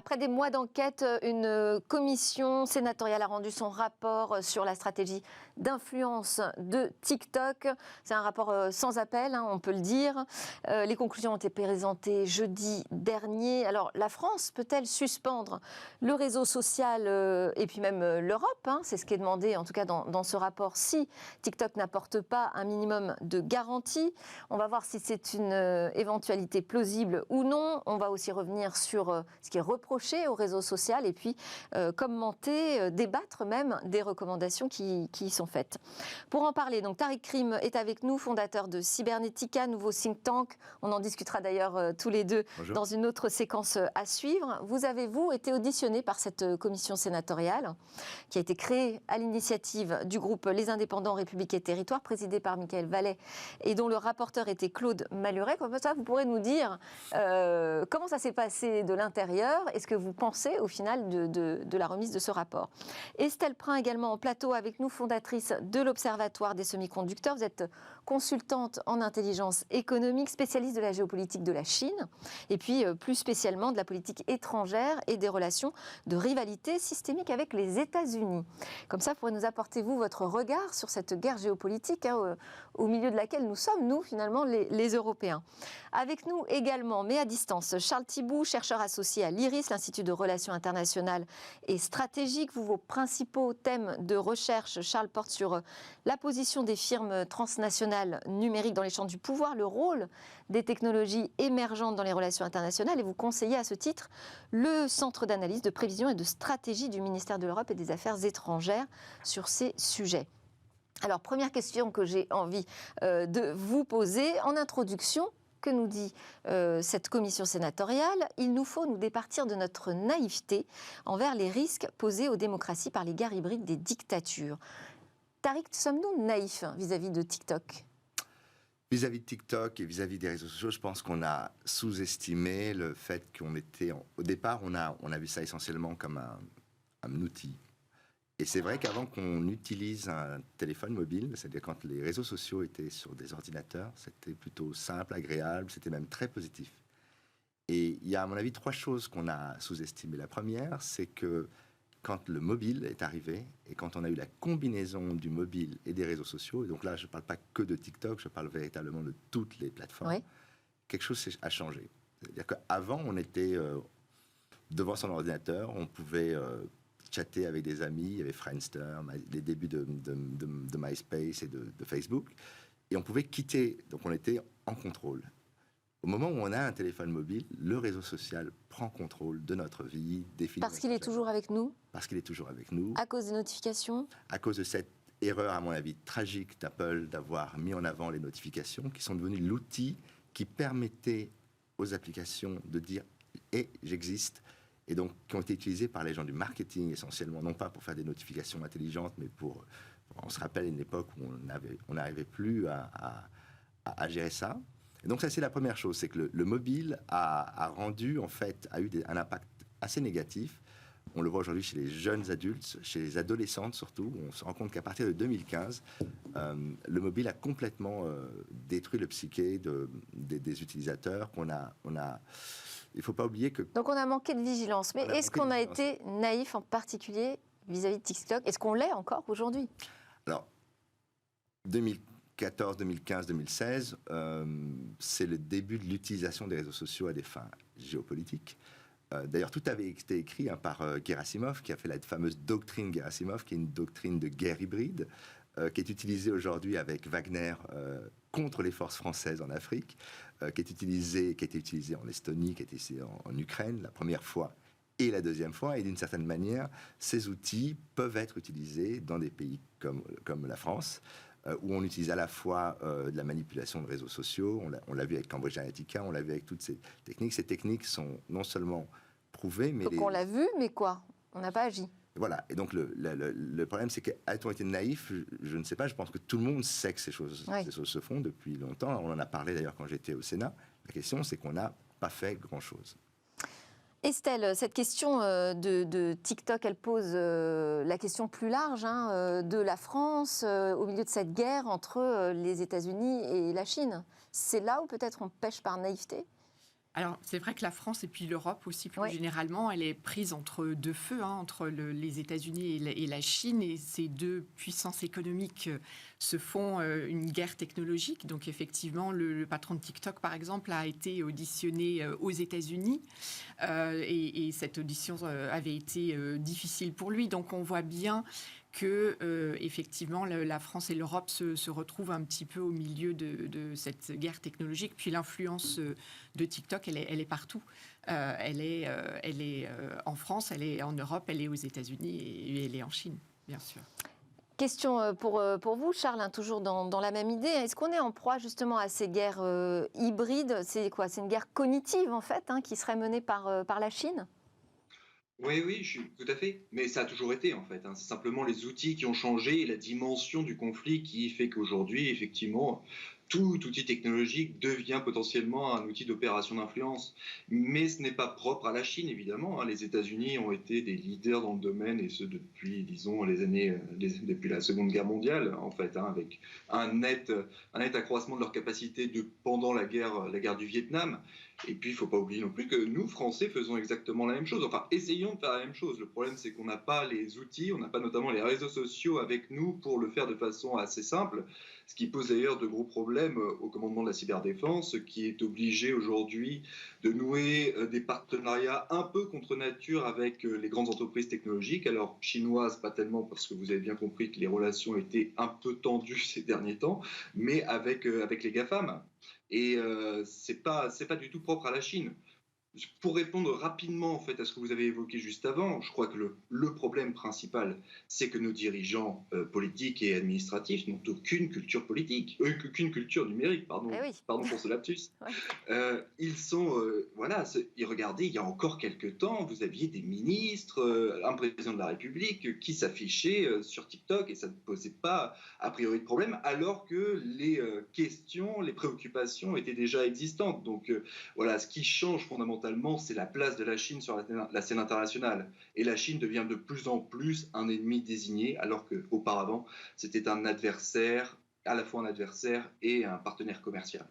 Après des mois d'enquête, une commission sénatoriale a rendu son rapport sur la stratégie d'influence de TikTok. C'est un rapport sans appel, on peut le dire. Les conclusions ont été présentées jeudi dernier. Alors, la France peut-elle suspendre le réseau social et puis même l'Europe, c'est ce qui est demandé en tout cas dans ce rapport, si TikTok n'apporte pas un minimum de garantie. On va voir si c'est une éventualité plausible ou non. On va aussi revenir sur ce qui est reproché au réseau social et puis commenter, débattre même des recommandations qui y sont faites. Pour en parler, donc Tariq Krim est avec nous, fondateur de Cybernetica, nouveau think tank. On en discutera d'ailleurs tous les deux Bonjour. Dans une autre séquence à suivre. Vous avez, vous, été auditionné par cette commission sénatoriale qui a été créée à l'initiative du groupe Les Indépendants, République et Territoires, présidé par Mickaël Vallet et dont le rapporteur était Claude Maluret. Comme ça, vous pourrez nous dire comment ça s'est passé de l'intérieur et ce que vous pensez au final de la remise de ce rapport. Estelle Prin également en plateau avec nous, fondatrice de l'Observatoire des semi-conducteurs. Vous êtes consultante en intelligence économique, spécialiste de la géopolitique de la Chine et puis plus spécialement de la politique étrangère et des relations de rivalité systémique avec les États-Unis. Comme ça, vous pourrez nous apporter, vous, votre regard sur cette guerre géopolitique au milieu de laquelle nous sommes, nous, finalement, les Européens. Avec nous également, mais à distance, Charles Thiboux, chercheur associé à l'IRIS, l'Institut de Relations internationales et stratégiques. Vos principaux thèmes de recherche, Charles, portent sur la position des firmes transnationales numériques dans les champs du pouvoir, le rôle des technologies émergentes dans les relations internationales, et vous conseillez à ce titre le Centre d'analyse, de prévision et de stratégie du ministère de l'Europe et des Affaires étrangères sur ces sujets. Alors, première question que j'ai envie de vous poser en introduction. Que nous dit cette commission sénatoriale? Il nous faut nous départir de notre naïveté envers les risques posés aux démocraties par les guerres hybrides des dictatures. Tariq, sommes-nous naïfs vis-à-vis de TikTok? Vis-à-vis de TikTok et vis-à-vis des réseaux sociaux, je pense qu'on a sous-estimé le fait qu'on était... Au départ, on a vu ça essentiellement comme un outil. Et c'est vrai qu'avant qu'on utilise un téléphone mobile, c'est-à-dire quand les réseaux sociaux étaient sur des ordinateurs, c'était plutôt simple, agréable, c'était même très positif. Et il y a, à mon avis, 3 choses qu'on a sous-estimées. La première, c'est que quand le mobile est arrivé, et quand on a eu la combinaison du mobile et des réseaux sociaux, et donc là, je ne parle pas que de TikTok, je parle véritablement de toutes les plateformes, oui. Quelque chose a changé. C'est-à-dire qu'avant, on était devant son ordinateur, on pouvait... chatter avec des amis, il y avait Friendster, les débuts de MySpace et de Facebook, et on pouvait quitter, donc on était en contrôle. Au moment où on a un téléphone mobile, le réseau social prend contrôle de notre vie, définit... Parce qu'il est toujours avec nous? Parce qu'il est toujours avec nous. À cause des notifications? À cause de cette erreur, à mon avis, tragique d'Apple d'avoir mis en avant les notifications, qui sont devenues l'outil qui permettait aux applications de dire « et j'existe ». Et donc, qui ont été utilisés par les gens du marketing essentiellement, non pas pour faire des notifications intelligentes, mais pour... On se rappelle une époque où on n'arrivait plus à gérer ça. Et donc ça, c'est la première chose, c'est que le mobile a rendu, en fait, a eu un impact assez négatif. On le voit aujourd'hui chez les jeunes adultes, chez les adolescentes surtout. On se rend compte qu'à partir de 2015, le mobile a complètement détruit le psyché des utilisateurs, il ne faut pas oublier que... Donc on a manqué de vigilance. Mais est-ce qu'on a été naïf en particulier vis-à-vis de TikTok? Est-ce qu'on l'est encore aujourd'hui? Alors, 2014, 2015, 2016, c'est le début de l'utilisation des réseaux sociaux à des fins géopolitiques. D'ailleurs, tout avait été écrit par Gerasimov, qui a fait la fameuse doctrine Gerasimov, qui est une doctrine de guerre hybride, qui est utilisée aujourd'hui avec Wagner contre les forces françaises en Afrique, qui a été utilisée en Estonie, qui a été utilisée en Ukraine la première fois et la deuxième fois. Et d'une certaine manière, ces outils peuvent être utilisés dans des pays comme la France, où on utilise à la fois de la manipulation de réseaux sociaux, on l'a vu avec Cambridge Analytica, on l'a vu avec toutes ces techniques. Ces techniques sont non seulement prouvées, mais... Donc on l'a vu, mais quoi? On n'a pas agi. Voilà, et donc le problème, c'est qu'a-t-on été naïf? Je ne sais pas, je pense que tout le monde sait que ces choses se font depuis longtemps. On en a parlé d'ailleurs quand j'étais au Sénat. La question, c'est qu'on n'a pas fait grand-chose. Estelle, cette question de TikTok, elle pose la question plus large de la France au milieu de cette guerre entre les États-Unis et la Chine. C'est là où peut-être on pêche par naïveté? Alors, c'est vrai que la France et puis l'Europe aussi, plus Oui. généralement, elle est prise entre deux feux, entre les États-Unis et la Chine. Et ces deux puissances économiques se font une guerre technologique. Donc, effectivement, le patron de TikTok, par exemple, a été auditionné aux États-Unis. Et cette audition avait été difficile pour lui. Donc, on voit bien que effectivement la France et l'Europe se retrouvent un petit peu au milieu de cette guerre technologique. Puis l'influence de TikTok, elle est partout. Elle est en France, elle est en Europe, elle est aux États-Unis et elle est en Chine, bien sûr. Question pour vous, Charles, hein, toujours dans la même idée. Est-ce qu'on est en proie justement à ces guerres hybrides? C'est quoi? C'est une guerre cognitive en fait, hein, qui serait menée par la Chine? Oui, oui, tout à fait. Mais ça a toujours été, en fait, hein. C'est simplement les outils qui ont changé et la dimension du conflit qui fait qu'aujourd'hui, effectivement, tout outil technologique devient potentiellement un outil d'opération d'influence. Mais ce n'est pas propre à la Chine, évidemment, hein. Les États-Unis ont été des leaders dans le domaine, et ce depuis, disons, depuis la Seconde Guerre mondiale, en fait, hein, avec un net accroissement de leur capacité pendant la guerre du Vietnam. Et puis, il ne faut pas oublier non plus que nous, Français, faisons exactement la même chose. Enfin, essayons de faire la même chose. Le problème, c'est qu'on n'a pas les outils, on n'a pas notamment les réseaux sociaux avec nous pour le faire de façon assez simple, ce qui pose d'ailleurs de gros problèmes au commandement de la cyberdéfense, qui est obligé aujourd'hui de nouer des partenariats un peu contre nature avec les grandes entreprises technologiques. Alors, chinoises, pas tellement, parce que vous avez bien compris que les relations étaient un peu tendues ces derniers temps, mais avec les GAFAM. Et c'est pas du tout propre à la Chine. Pour répondre rapidement en fait à ce que vous avez évoqué juste avant, je crois que le problème principal, c'est que nos dirigeants politiques et administratifs n'ont aucune culture politique, aucune culture numérique, Eh pardon, oui. pardon pour ce lapsus. Ouais. Ils sont, voilà, regardez, il y a encore quelques temps, vous aviez des ministres, un président de la République qui s'affichait sur TikTok et ça ne posait pas a priori de problème, alors que les questions, les préoccupations étaient déjà existantes. Donc voilà, ce qui change fondamentalement, c'est la place de la Chine sur la scène internationale. Et la Chine devient de plus en plus un ennemi désigné, alors qu'auparavant, c'était un adversaire, à la fois un adversaire et un partenaire commercial.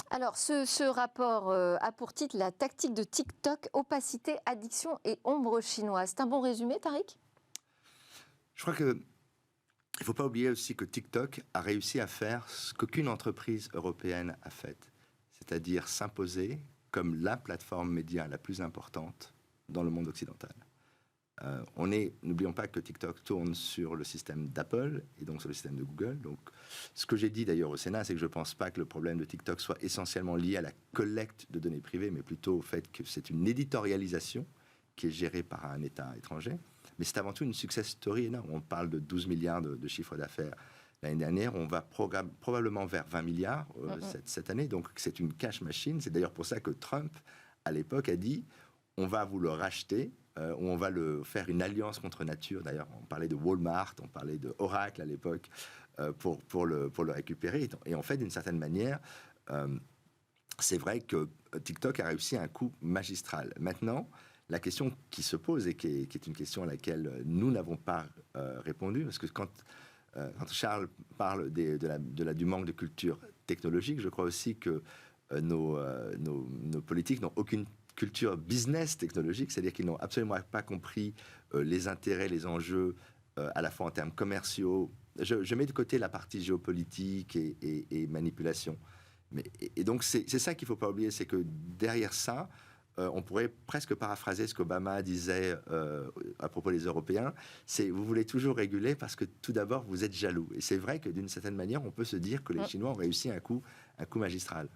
Alors, ce rapport a pour titre La tactique de TikTok, opacité, addiction et ombre chinoise. C'est un bon résumé, Tariq? Je crois que il ne faut pas oublier aussi que TikTok a réussi à faire ce qu'aucune entreprise européenne a fait, c'est-à-dire s'imposer comme la plateforme média la plus importante dans le monde occidental. N'oublions pas que TikTok tourne sur le système d'Apple et donc sur le système de Google. Donc, ce que j'ai dit d'ailleurs au Sénat, c'est que je ne pense pas que le problème de TikTok soit essentiellement lié à la collecte de données privées, mais plutôt au fait que c'est une éditorialisation qui est gérée par un État étranger. Mais c'est avant tout une success story énorme. On parle de 12 milliards de chiffre d'affaires l'année dernière. On va probablement vers 20 milliards cette année. Donc, c'est une cash machine. C'est d'ailleurs pour ça que Trump, à l'époque, a dit on va vous le racheter. On va faire une alliance contre nature. D'ailleurs, on parlait de Walmart, on parlait de Oracle à l'époque pour le récupérer. Et en fait, d'une certaine manière, c'est vrai que TikTok a réussi un coup magistral. Maintenant, la question qui se pose et qui est une question à laquelle nous n'avons pas répondu, parce que quand Charles parle du manque de culture technologique, je crois aussi que nos politiques n'ont aucune culture business technologique, c'est-à-dire qu'ils n'ont absolument pas compris les intérêts, les enjeux, à la fois en termes commerciaux. Je mets de côté la partie géopolitique et manipulation. Et donc, c'est ça qu'il ne faut pas oublier, c'est que derrière ça, on pourrait presque paraphraser ce qu'Obama disait à propos des Européens, c'est vous voulez toujours réguler parce que tout d'abord, vous êtes jaloux. Et c'est vrai que d'une certaine manière, on peut se dire que les Chinois ont réussi un coup magistral.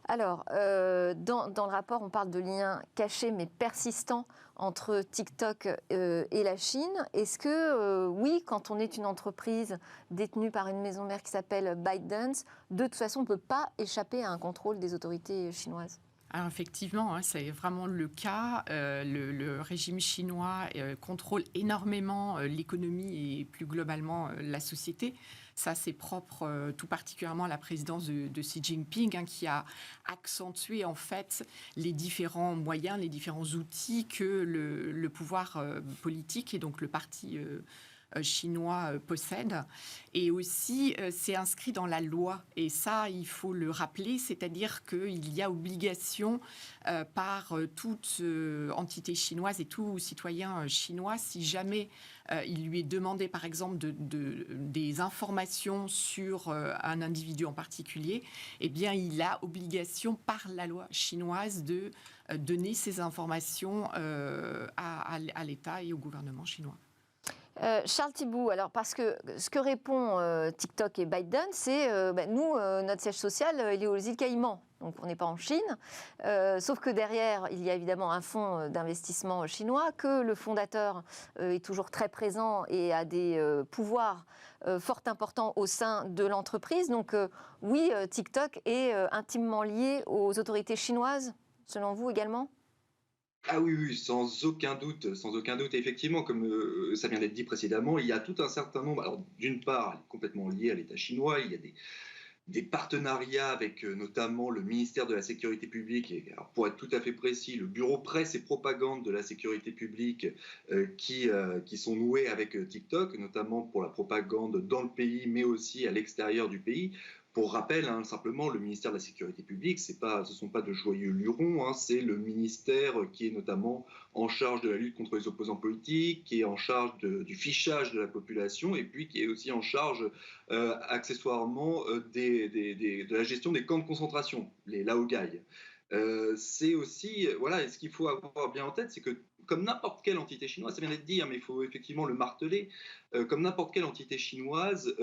Alors, dans le rapport, on parle de liens cachés mais persistants entre TikTok et la Chine. Est-ce que, oui, quand on est une entreprise détenue par une maison mère qui s'appelle ByteDance, de toute façon, on ne peut pas échapper à un contrôle des autorités chinoises? Alors effectivement, c'est vraiment le cas. Le régime chinois contrôle énormément l'économie et plus globalement la société. Ça, c'est propre tout particulièrement à la présidence de Xi Jinping, qui a accentué en fait les différents moyens, les différents outils que le pouvoir politique et donc le parti chinois possèdent. Et aussi, c'est inscrit dans la loi. Et ça, il faut le rappeler, c'est-à-dire qu'il y a obligation par toute entité chinoise et tout citoyen chinois, si jamais il lui est demandé, par exemple, des informations sur un individu en particulier, eh bien, il a obligation par la loi chinoise de donner ces informations à l'État et au gouvernement chinois. Charles Thibault, alors parce que ce que répond TikTok et ByteDance, c'est nous, notre siège social, il est aux îles Caïmans, donc on n'est pas en Chine. Sauf que derrière, il y a évidemment un fonds d'investissement chinois, que le fondateur est toujours très présent et a des pouvoirs fort importants au sein de l'entreprise. Donc oui, TikTok est intimement lié aux autorités chinoises, selon vous également ? Ah oui, oui, sans aucun doute, sans aucun doute. Effectivement, comme ça vient d'être dit précédemment, il y a tout un certain nombre. Alors, d'une part, complètement lié à l'État chinois, il y a des partenariats avec notamment le ministère de la Sécurité publique, et alors pour être tout à fait précis, le bureau presse et propagande de la sécurité publique qui sont noués avec TikTok, notamment pour la propagande dans le pays, mais aussi à l'extérieur du pays. Pour rappel, simplement, le ministère de la Sécurité publique, ce ne sont pas de joyeux lurons, c'est le ministère qui est notamment en charge de la lutte contre les opposants politiques, qui est en charge du fichage de la population, et puis qui est aussi en charge accessoirement de la gestion des camps de concentration, les laogai. C'est aussi, voilà, ce qu'il faut avoir bien en tête, c'est que comme n'importe quelle entité chinoise, ça vient d'être dit, mais il faut effectivement le marteler, comme n'importe quelle entité chinoise,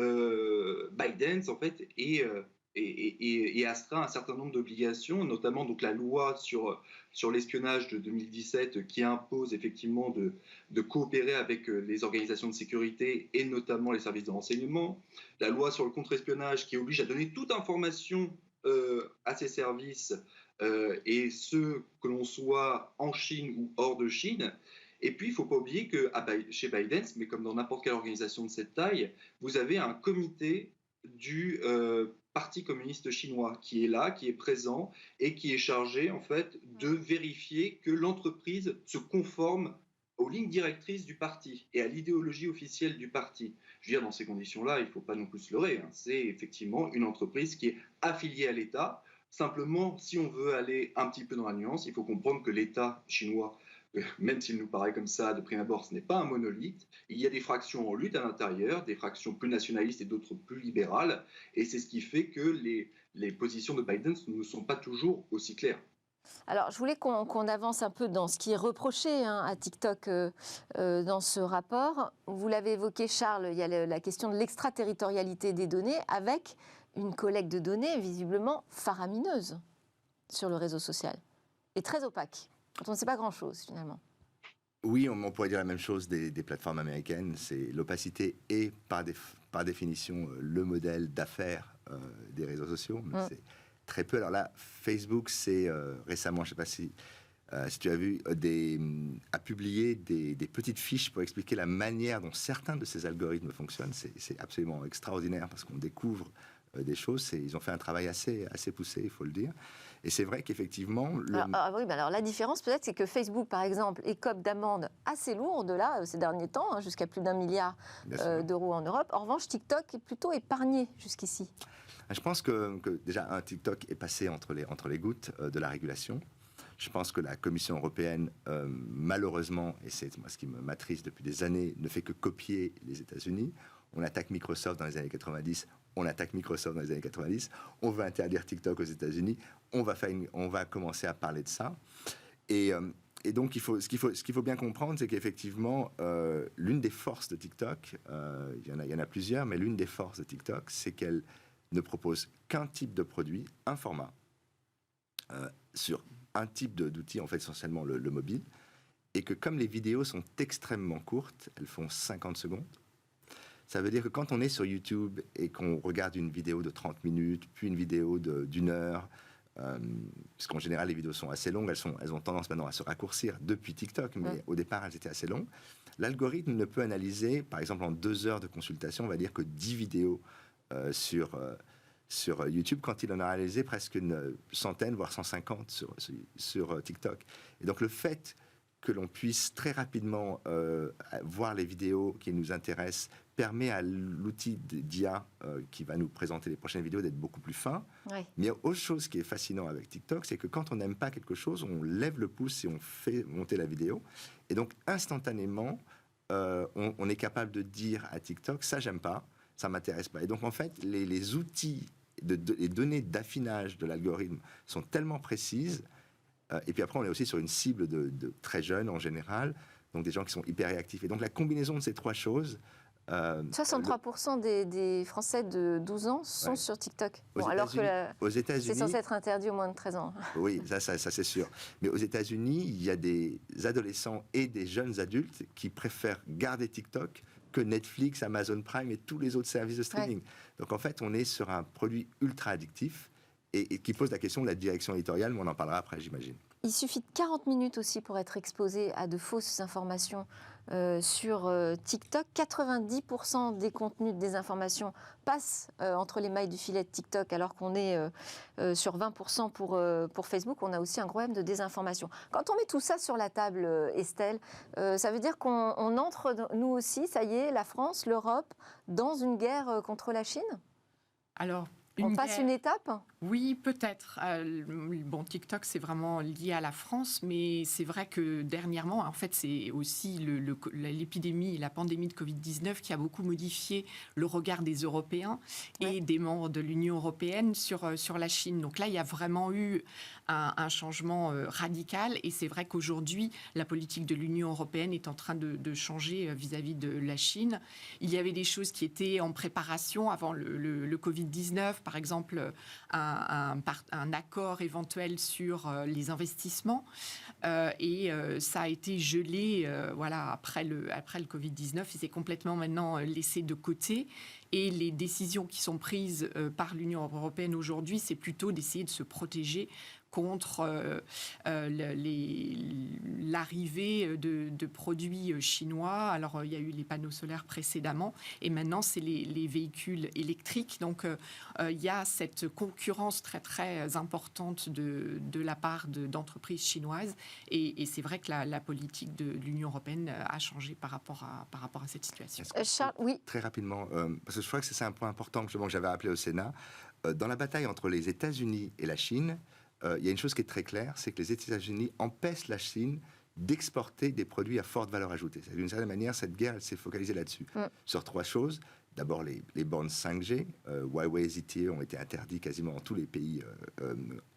ByteDance, en fait, est astreint à un certain nombre d'obligations, notamment donc, la loi sur l'espionnage de 2017 qui impose effectivement de coopérer avec les organisations de sécurité et notamment les services de renseignement, la loi sur le contre-espionnage qui oblige à donner toute information à ces services, et ce, que l'on soit en Chine ou hors de Chine. Et puis, il ne faut pas oublier que chez ByteDance, mais comme dans n'importe quelle organisation de cette taille, vous avez un comité du Parti communiste chinois qui est là, qui est présent et qui est chargé en fait de vérifier que l'entreprise se conforme aux lignes directrices du parti et à l'idéologie officielle du parti. Je veux dire, dans ces conditions-là, il ne faut pas non plus se leurrer. C'est effectivement une entreprise qui est affiliée à l'État. Simplement, si on veut aller un petit peu dans la nuance, il faut comprendre que l'État chinois, même s'il nous paraît comme ça de prime abord, ce n'est pas un monolithe. Il y a des fractions en lutte à l'intérieur, des fractions plus nationalistes et d'autres plus libérales. Et c'est ce qui fait que les positions de Biden ne sont pas toujours aussi claires. Alors, je voulais qu'on avance un peu dans ce qui est reproché à TikTok dans ce rapport. Vous l'avez évoqué, Charles, il y a la question de l'extraterritorialité des données avec une collecte de données visiblement faramineuse sur le réseau social et très opaque, quand on ne sait pas grand-chose finalement. Oui, on pourrait dire la même chose des plateformes américaines. C'est l'opacité et par définition le modèle d'affaires des réseaux sociaux. Mais c'est très peu. Alors là, Facebook, c'est récemment, je ne sais pas si tu as vu, a publié des petites fiches pour expliquer la manière dont certains de ces algorithmes fonctionnent. C'est absolument extraordinaire parce qu'on découvre des choses. Ils ont fait un travail assez poussé, il faut le dire. Et c'est vrai qu'effectivement... Alors la différence peut-être, c'est que Facebook, par exemple, écope d'amendes assez lourdes là, ces derniers temps, jusqu'à plus d'1 milliard d'euros en Europe. En revanche, TikTok est plutôt épargné jusqu'ici. Je pense que déjà, un TikTok est passé entre les gouttes de la régulation. Je pense que la Commission européenne, malheureusement, et c'est moi ce qui m'attriste depuis des années, ne fait que copier les États-Unis. On attaque Microsoft dans les années 90, on attaque Microsoft dans les années 90, on veut interdire TikTok aux États-Unis, on va commencer à parler de ça. Et donc, ce qu'il faut bien comprendre, c'est qu'effectivement, l'une des forces de TikTok, il y en a plusieurs, mais l'une des forces de TikTok, c'est qu'elle ne propose qu'un type de produit, un format, sur un type d'outil, en fait, essentiellement le mobile, et que comme les vidéos sont extrêmement courtes, elles font 50 secondes, ça veut dire que quand on est sur YouTube et qu'on regarde une vidéo de 30 minutes, puis une vidéo d'1 heure, puisqu'en général les vidéos sont assez longues, elles ont tendance maintenant à se raccourcir depuis TikTok, mais au départ elles étaient assez longues, l'algorithme ne peut analyser, par exemple en 2 heures de consultation, on va dire que 10 vidéos sur YouTube, quand il en a analysé presque une centaine, voire 150 sur TikTok. Et donc le fait que l'on puisse très rapidement voir les vidéos qui nous intéressent permet à l'outil d'IA qui va nous présenter les prochaines vidéos d'être beaucoup plus fin. Oui. Mais autre chose qui est fascinant avec TikTok, c'est que quand on n'aime pas quelque chose, on lève le pouce et on fait monter la vidéo. Et donc, instantanément, on est capable de dire à TikTok, ça, j'aime pas, ça m'intéresse pas. Et donc, en fait, les outils, les données d'affinage de l'algorithme sont tellement précises. Et puis après, on est aussi sur une cible de très jeunes en général, donc des gens qui sont hyper réactifs. Et donc, la combinaison de ces trois choses... 63% des Français de 12 ans sont sur TikTok. Bon, alors que c'est censé être interdit au moins de 13 ans. Oui, ça c'est sûr. Mais aux États-Unis, il y a des adolescents et des jeunes adultes qui préfèrent garder TikTok que Netflix, Amazon Prime et tous les autres services de streaming. Ouais. Donc en fait, on est sur un produit ultra addictif et qui pose la question de la direction éditoriale, mais on en parlera après, j'imagine. Il suffit de 40 minutes aussi pour être exposé à de fausses informations sur TikTok. 90% des contenus de désinformation passent entre les mailles du filet de TikTok, alors qu'on est sur 20% pour Facebook. On a aussi un gros problème de désinformation. Quand on met tout ça sur la table, Estelle, ça veut dire qu'on entre, nous aussi, ça y est, la France, l'Europe, dans une guerre contre la Chine ? Alors, on passe une étape ? Oui, peut-être. Bon, TikTok, c'est vraiment lié à la France, mais c'est vrai que dernièrement, en fait, c'est aussi l'épidémie, la pandémie de Covid-19 qui a beaucoup modifié le regard des Européens et des membres de l'Union européenne sur la Chine. Donc là, il y a vraiment eu un changement radical et c'est vrai qu'aujourd'hui, la politique de l'Union européenne est en train de changer vis-à-vis de la Chine. Il y avait des choses qui étaient en préparation avant le Covid-19, par exemple, un accord éventuel sur les investissements et ça a été gelé après le Covid-19 et c'est complètement maintenant laissé de côté et les décisions qui sont prises par l'Union européenne aujourd'hui, c'est plutôt d'essayer de se protéger contre l'arrivée de produits chinois. Alors, il y a eu les panneaux solaires précédemment, et maintenant, c'est les véhicules électriques. Donc, il y a cette concurrence très, très importante de la part d'entreprises chinoises. Et c'est vrai que la politique de l'Union européenne a changé par rapport à cette situation. Charles, oui. Très rapidement, parce que je crois que c'est un point important que j'avais appelé au Sénat. Dans la bataille entre les États-Unis et la Chine, il y a une chose qui est très claire, c'est que les États-Unis empêchent la Chine d'exporter des produits à forte valeur ajoutée. D'une certaine manière, cette guerre, elle s'est focalisée là-dessus. Sur trois choses. D'abord, les bornes 5G. Huawei et ZTE ont été interdits quasiment dans tous les pays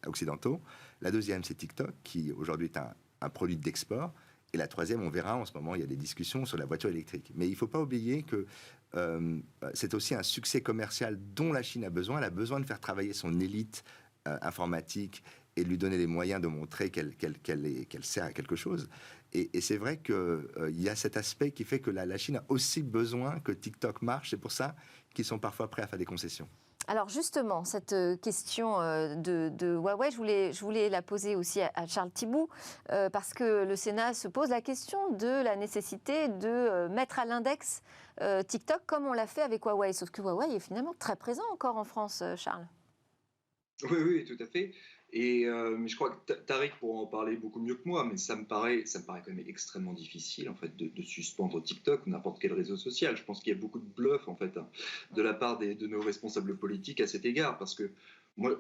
occidentaux. La deuxième, c'est TikTok, qui aujourd'hui est un produit d'export. Et la troisième, on verra en ce moment, il y a des discussions sur la voiture électrique. Mais il ne faut pas oublier que c'est aussi un succès commercial dont la Chine a besoin. Elle a besoin de faire travailler son élite informatique et de lui donner les moyens de montrer qu'elle sert à quelque chose. Et c'est vrai qu'il y a cet aspect qui fait que la Chine a aussi besoin que TikTok marche. C'est pour ça qu'ils sont parfois prêts à faire des concessions. Alors justement, cette question de Huawei, je voulais la poser aussi à Charles Thibault, parce que le Sénat se pose la question de la nécessité de mettre à l'index TikTok comme on l'a fait avec Huawei. Sauf que Huawei est finalement très présent encore en France, Charles. Oui, tout à fait. Et mais je crois que Tariq pourra en parler beaucoup mieux que moi, mais ça me paraît quand même extrêmement difficile en fait de suspendre TikTok ou n'importe quel réseau social. Je pense qu'il y a beaucoup de bluff en fait de la part de nos responsables politiques à cet égard, parce que moi,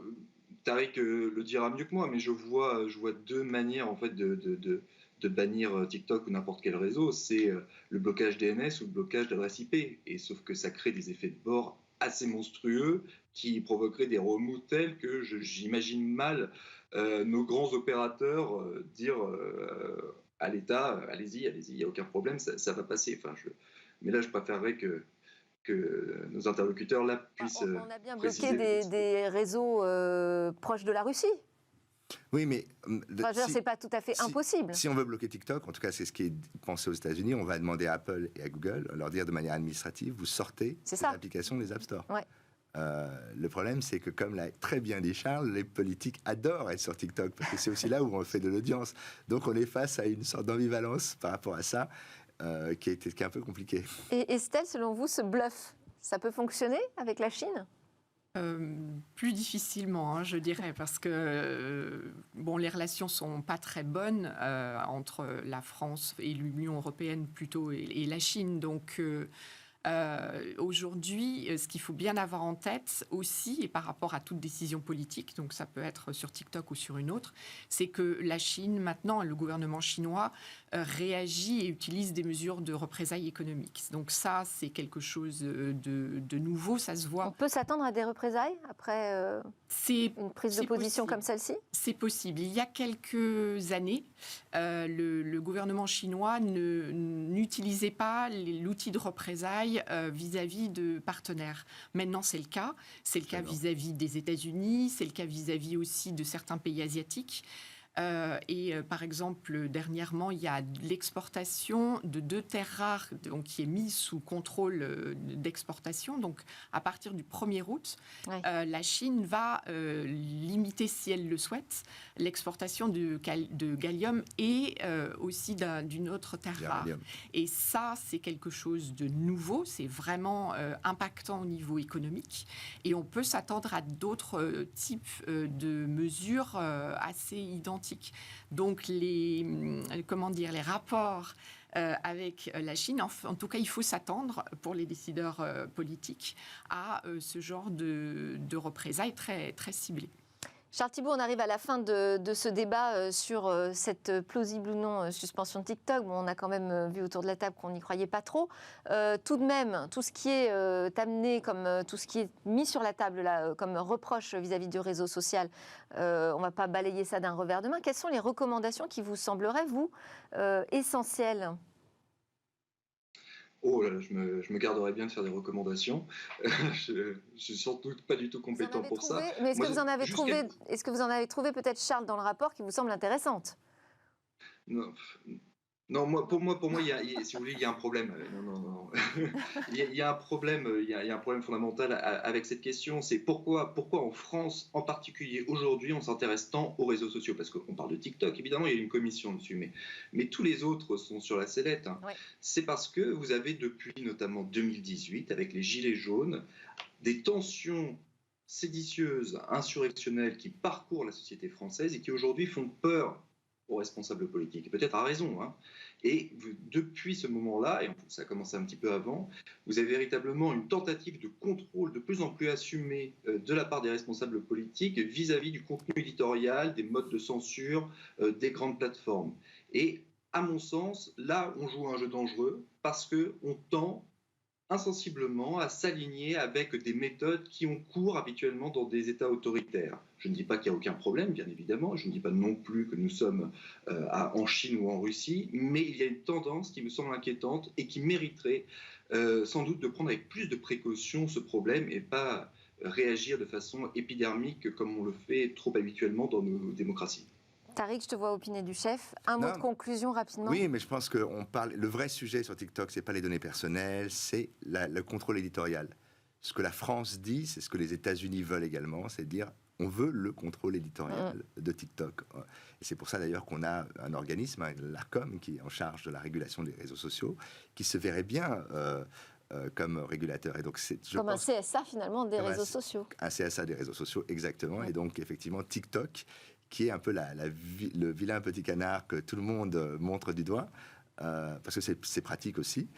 Tariq le dira mieux que moi, mais je vois deux manières en fait de bannir TikTok ou n'importe quel réseau. C'est le blocage DNS ou le blocage d'adresse IP, et sauf que ça crée des effets de bord assez monstrueux qui provoqueraient des remous tels que j'imagine mal nos grands opérateurs dire à l'État allez-y, il n'y a aucun problème, ça va passer. Mais là, je préférerais que nos interlocuteurs là puissent. On a bien bloqué des réseaux proches de la Russie. Oui, mais c'est pas tout à fait impossible. Si on veut bloquer TikTok, en tout cas, c'est ce qui est pensé aux États-Unis, on va demander à Apple et à Google, leur dire de manière administrative, vous sortez l'application des App Store. Ouais. Le problème, c'est que, comme l'a très bien dit Charles, les politiques adorent être sur TikTok, parce que c'est aussi là où on fait de l'audience. Donc, on est face à une sorte d'ambivalence par rapport à ça, qui est un peu compliqué. Et Estelle, selon vous, ce bluff, ça peut fonctionner avec la Chine ? Plus difficilement, je dirais, parce que les relations sont pas très bonnes entre la France et l'Union européenne plutôt et la Chine. Donc aujourd'hui, ce qu'il faut bien avoir en tête aussi, et par rapport à toute décision politique, donc ça peut être sur TikTok ou sur une autre, c'est que la Chine, maintenant, le gouvernement chinois réagit et utilise des mesures de représailles économiques. Donc ça, c'est quelque chose de nouveau, ça se voit. On peut s'attendre à des représailles après une prise de position comme celle-ci ? C'est possible. Il y a quelques années, le gouvernement chinois n'utilisait pas l'outil de représailles vis-à-vis de partenaires. Maintenant, c'est le cas. C'est le cas vis-à-vis des États-Unis, c'est le cas vis-à-vis aussi de certains pays asiatiques. Par exemple, dernièrement, il y a l'exportation de 2 terres rares donc, qui est mise sous contrôle d'exportation. Donc, à partir du 1er août, la Chine va limiter, si elle le souhaite, l'exportation de gallium et aussi d'une autre terre rare. Et ça, c'est quelque chose de nouveau. C'est vraiment impactant au niveau économique. Et on peut s'attendre à d'autres types de mesures assez identiques. Donc les rapports avec la Chine, en tout cas, il faut s'attendre pour les décideurs politiques à ce genre de représailles très, très ciblées. Charles Thibault, on arrive à la fin de ce débat sur cette plausible ou non suspension de TikTok. Bon, on a quand même vu autour de la table qu'on n'y croyait pas trop. Tout de même, tout ce qui est amené, comme tout ce qui est mis sur la table là, comme reproche vis-à-vis du réseau social, on ne va pas balayer ça d'un revers de main. Quelles sont les recommandations qui vous sembleraient, vous, essentielles ? Oh là là, je me garderais bien de faire des recommandations. Je suis sans doute pas du tout compétent pour ça. Mais est-ce que vous en avez trouvé peut-être, Charles, dans le rapport qui vous semble intéressante ? Non, pour moi, si vous voulez, il y a un problème. Non. il y a un problème, il y a un problème fondamental avec cette question. C'est pourquoi en France, en particulier aujourd'hui, on s'intéresse tant aux réseaux sociaux. Parce qu'on parle de TikTok, évidemment, il y a une commission dessus, mais tous les autres sont sur la sellette. Ouais. C'est parce que vous avez depuis notamment 2018, avec les Gilets jaunes, des tensions séditieuses, insurrectionnelles qui parcourent la société française et qui aujourd'hui font peur aux responsables politiques, peut-être à raison. Et depuis ce moment-là, et ça a commencé un petit peu avant, vous avez véritablement une tentative de contrôle de plus en plus assumée de la part des responsables politiques vis-à-vis du contenu éditorial, des modes de censure, des grandes plateformes. Et à mon sens, là, on joue un jeu dangereux parce qu'on tend insensiblement à s'aligner avec des méthodes qui ont cours habituellement dans des États autoritaires. Je ne dis pas qu'il n'y a aucun problème, bien évidemment, je ne dis pas non plus que nous sommes en Chine ou en Russie, mais il y a une tendance qui me semble inquiétante et qui mériterait sans doute de prendre avec plus de précaution ce problème et pas réagir de façon épidermique comme on le fait trop habituellement dans nos démocraties. Tariq, je te vois opiner du chef. Un mot de conclusion rapidement. Oui, mais je pense que le vrai sujet sur TikTok, c'est pas les données personnelles, c'est le contrôle éditorial. Ce que la France dit, c'est ce que les États-Unis veulent également, c'est dire on veut le contrôle éditorial de TikTok. Et c'est pour ça d'ailleurs qu'on a un organisme, l'ARCOM, qui est en charge de la régulation des réseaux sociaux, qui se verrait bien comme régulateur. Et donc comme un CSA finalement des réseaux sociaux. Un CSA des réseaux sociaux, exactement. Et donc effectivement TikTok, qui est un peu le vilain petit canard que tout le monde montre du doigt, parce que c'est pratique aussi,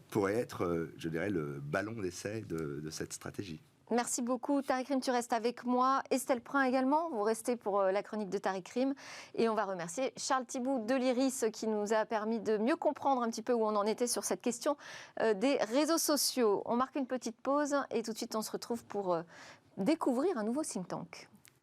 pourrait être, je dirais, le ballon d'essai de cette stratégie. Merci beaucoup. Tariq Krim, tu restes avec moi. Estelle Prin également, vous restez pour la chronique de Tariq Krim. Et on va remercier Charles Thibault de l'Iris qui nous a permis de mieux comprendre un petit peu où on en était sur cette question des réseaux sociaux. On marque une petite pause et tout de suite on se retrouve pour découvrir un nouveau think tank.